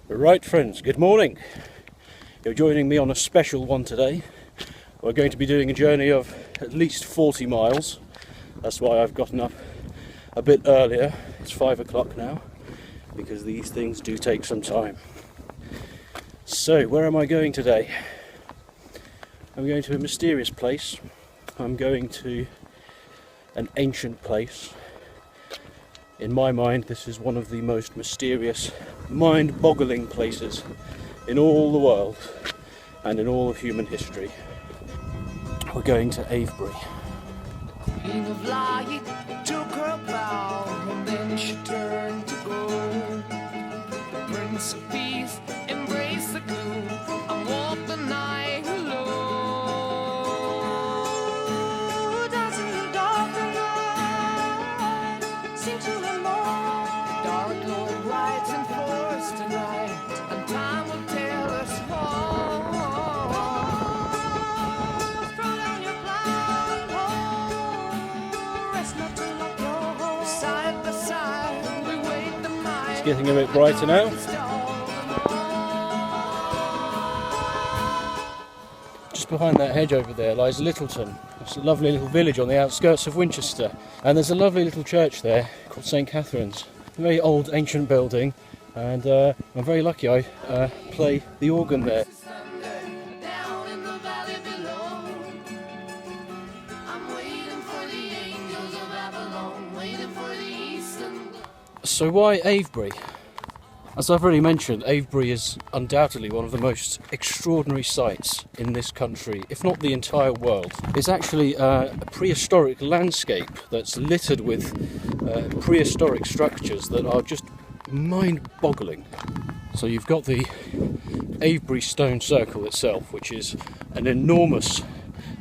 Right friends, good morning. You're joining me on a special one today. We're going to be doing a journey of at least 40 miles. That's why I've gotten up a bit earlier. It's 5 o'clock now, because these things do take some time. So, where am I going today? I'm going to a mysterious place. I'm going to an ancient place. In my mind, this is one of the most mysterious, mind-boggling places in all the world and in all of human history. We're going to Avebury. Queen of light took her bow, and then she turned to go. The Prince of Peace embraced the gloom and walked the night alone. Dancing in the dark night, seemed to him more. The Dark Lord rides in force tonight, and time will tell us all. It's getting a bit brighter now. Just behind that hedge over there lies Littleton. It's a lovely little village on the outskirts of Winchester. And there's a lovely little church there called St. Catherine's. A very old ancient building, and I'm very lucky I play the organ there. So why Avebury? As I've already mentioned, Avebury is undoubtedly one of the most extraordinary sights in this country, if not the entire world. It's actually a prehistoric landscape that's littered with prehistoric structures that are just mind-boggling. So you've got the Avebury stone circle itself, which is an enormous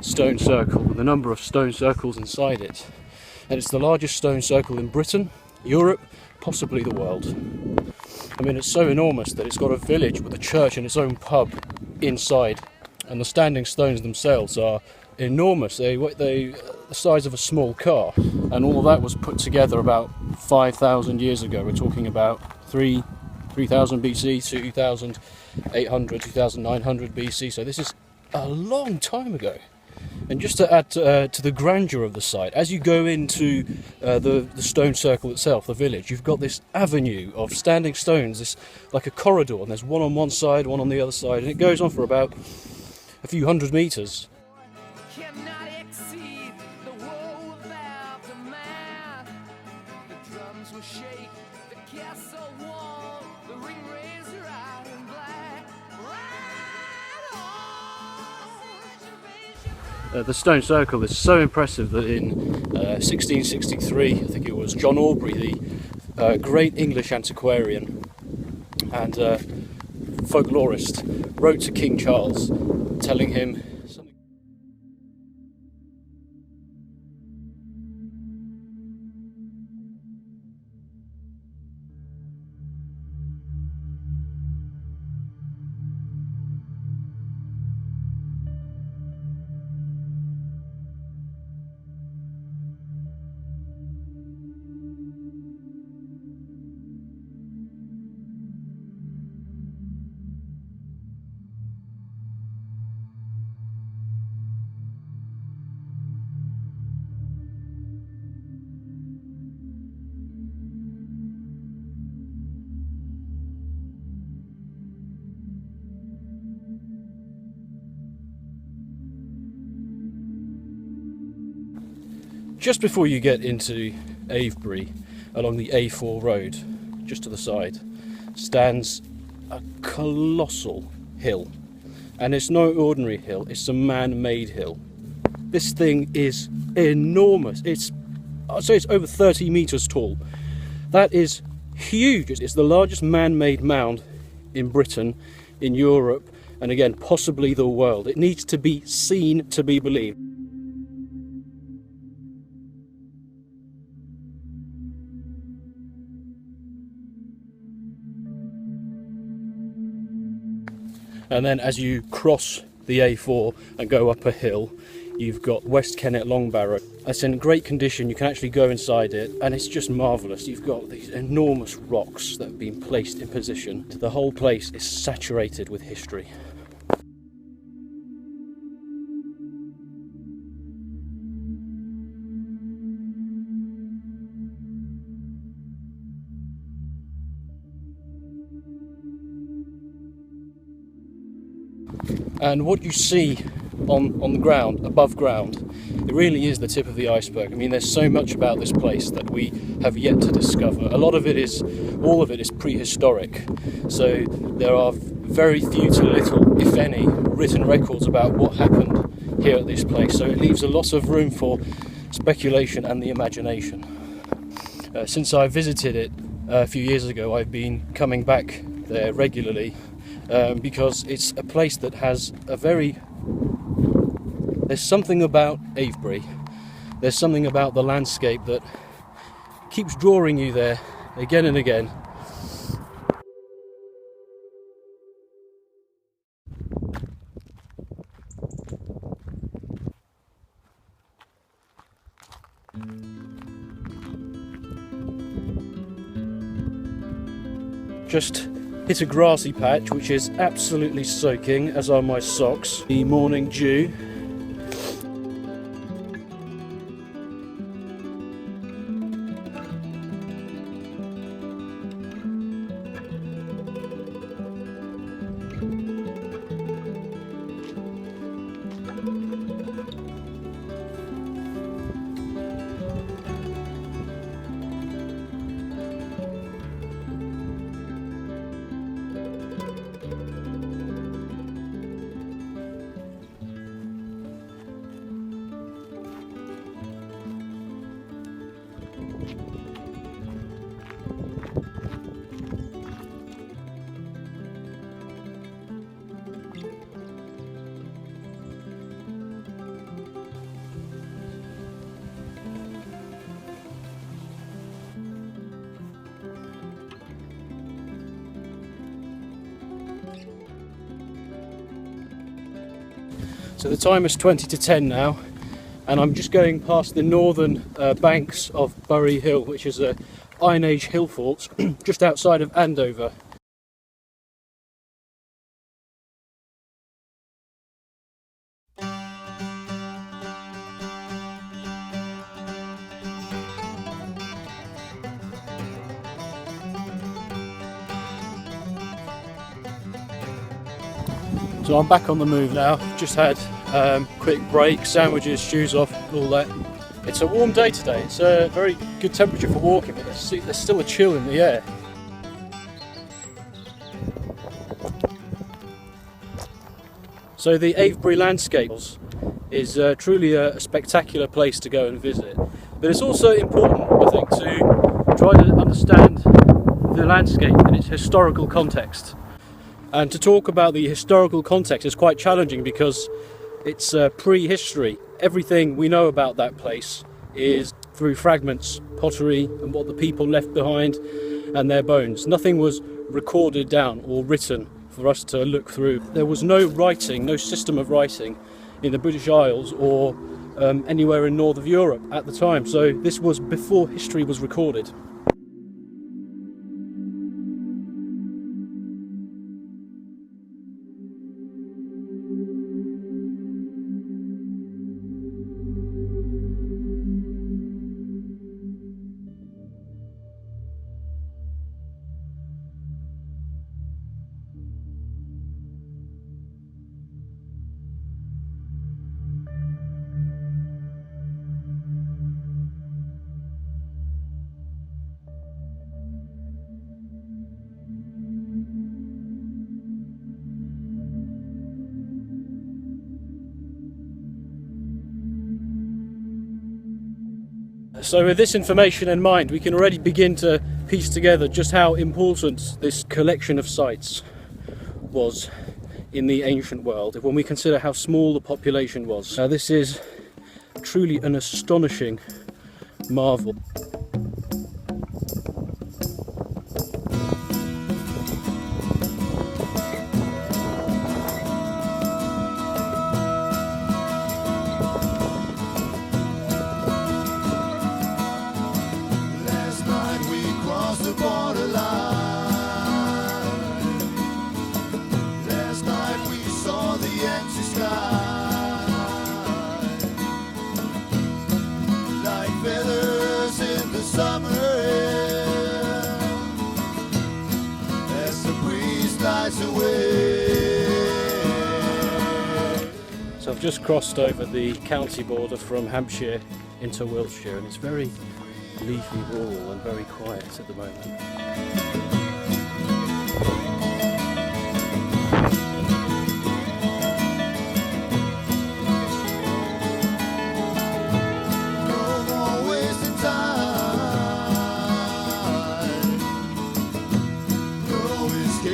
stone circle with a number of stone circles inside it. And it's the largest stone circle in Britain, Europe, possibly the world. I mean, it's so enormous that it's got a village with a church and its own pub inside, and the standing stones themselves are enormous. They're the size of a small car, and all of that was put together about 5,000 years ago. We're talking about 3,000 BC, 2,800, 2,900 BC, so this is a long time ago. And just to add to the grandeur of the site, as you go into the stone circle itself, the village, you've got this avenue of standing stones, this like a corridor, and there's one on one side, one on the other side, and it goes on for about a few hundred metres. Cannot exceed the woe without the man. The drums will shake, the castle wall, the ring raised right and black. Right on. The stone circle is so impressive that in 1663, I think it was, John Aubrey, the great English antiquarian and folklorist, wrote to King Charles telling him something. Just before you get into Avebury, along the A4 road, just to the side, stands a colossal hill. And it's no ordinary hill, it's a man-made hill. This thing is enormous. I'd say it's over 30 metres tall. That is huge. It's the largest man-made mound in Britain, in Europe, and again, possibly the world. It needs to be seen to be believed. And then as you cross the A4 and go up a hill, You've got West Kennet Long Barrow. It's in great condition, you can actually go inside it, and it's just marvellous. You've got these enormous rocks that have been placed in position. The whole place is saturated with history. And what you see on the ground, above ground, it really is the tip of the iceberg. I mean, there's so much about this place that we have yet to discover. All of it is prehistoric. So there are very few to little, if any, written records about what happened here at this place. So it leaves a lot of room for speculation and the imagination. Since I visited it a few years ago, I've been coming back there regularly. Because it's a place that has there's something about Avebury, there's something about the landscape that keeps drawing you there again and again. Just hit a grassy patch which is absolutely soaking, as are my socks. The morning dew. So the time is 20 to 10 now, and I'm just going past the northern banks of Bury Hill, which is a Iron Age hill fort just outside of Andover. So I'm back on the move now. Just had quick break, sandwiches, shoes off, all that. It's a warm day today. It's a very good temperature for walking, but there's still a chill in the air. So the Avebury landscape is truly a spectacular place to go and visit. But it's also important, I think, to try to understand the landscape in its historical context. And to talk about the historical context is quite challenging because it's prehistory. Everything we know about that place is through fragments, pottery, and what the people left behind, and their bones. Nothing was recorded down or written for us to look through. There was no writing, no system of writing in the British Isles or anywhere in north of Europe at the time. So this was before history was recorded. So with this information in mind, we can already begin to piece together just how important this collection of sites was in the ancient world, when we consider how small the population was. Now this is truly an astonishing marvel. sky, like feathers in the summer air, as the breeze flies away. So I've just crossed over the county border from Hampshire into Wiltshire, and it's very leafy, rural and very quiet at the moment.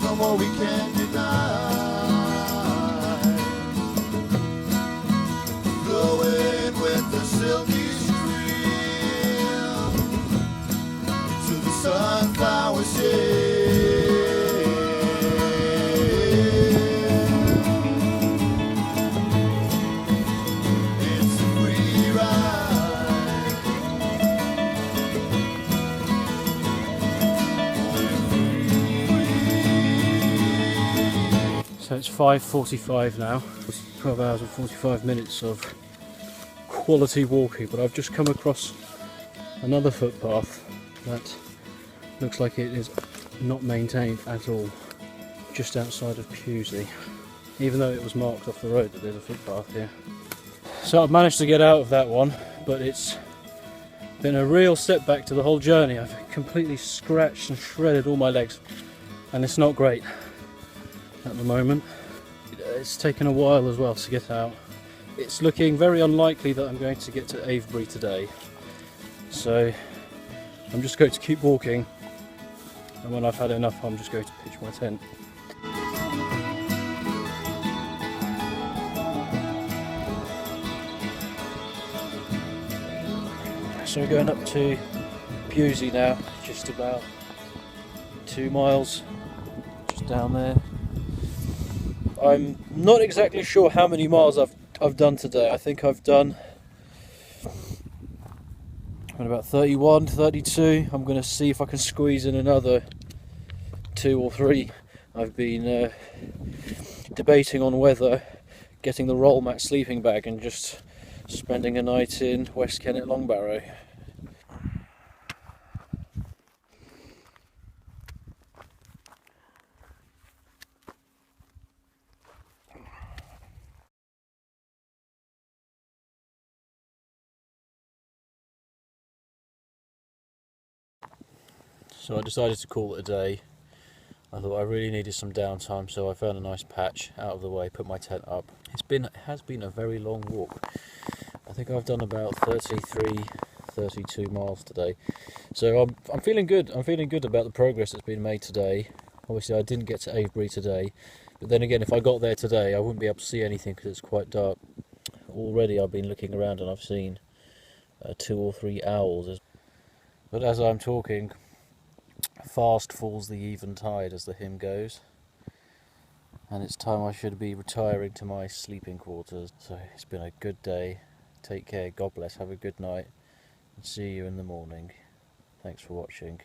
From what we can't deny, flowing with the silky stream into the sunflower shade. It's a free ride. So it's 5:45 now. It's 12 hours and 45 minutes of quality walking, but I've just come across another footpath that looks like it is not maintained at all, just outside of Pewsey, even though it was marked off the road that there's a footpath here. So I've managed to get out of that one, but it's been a real setback to the whole journey. I've completely scratched and shredded all my legs, and it's not great at the moment. It's taken a while as well to get out. It's looking very unlikely that I'm going to get to Avebury today, so I'm just going to keep walking, and when I've had enough I'm just going to pitch my tent. So we're going up to Pewsey now, just about 2 miles, just down there. I'm not exactly sure how many miles I've done today. I think I've done about 31, 32. I'm going to see if I can squeeze in another 2 or 3. I've been debating on whether getting the roll mat sleeping bag and just spending a night in West Kennet Long Barrow. So I decided to call it a day. I thought I really needed some downtime, so I found a nice patch out of the way, put my tent up. It has been a very long walk. I think I've done about 33, 32 miles today. So I'm feeling good. I'm feeling good about the progress that's been made today. Obviously I didn't get to Avebury today, but then again, if I got there today I wouldn't be able to see anything because it's quite dark. Already I've been looking around and I've seen 2 or 3 owls. But as I'm talking, fast falls the eventide, as the hymn goes, and it's time I should be retiring to my sleeping quarters. So it's been a good day. Take care, God bless, have a good night, and see you in the morning. Thanks for watching.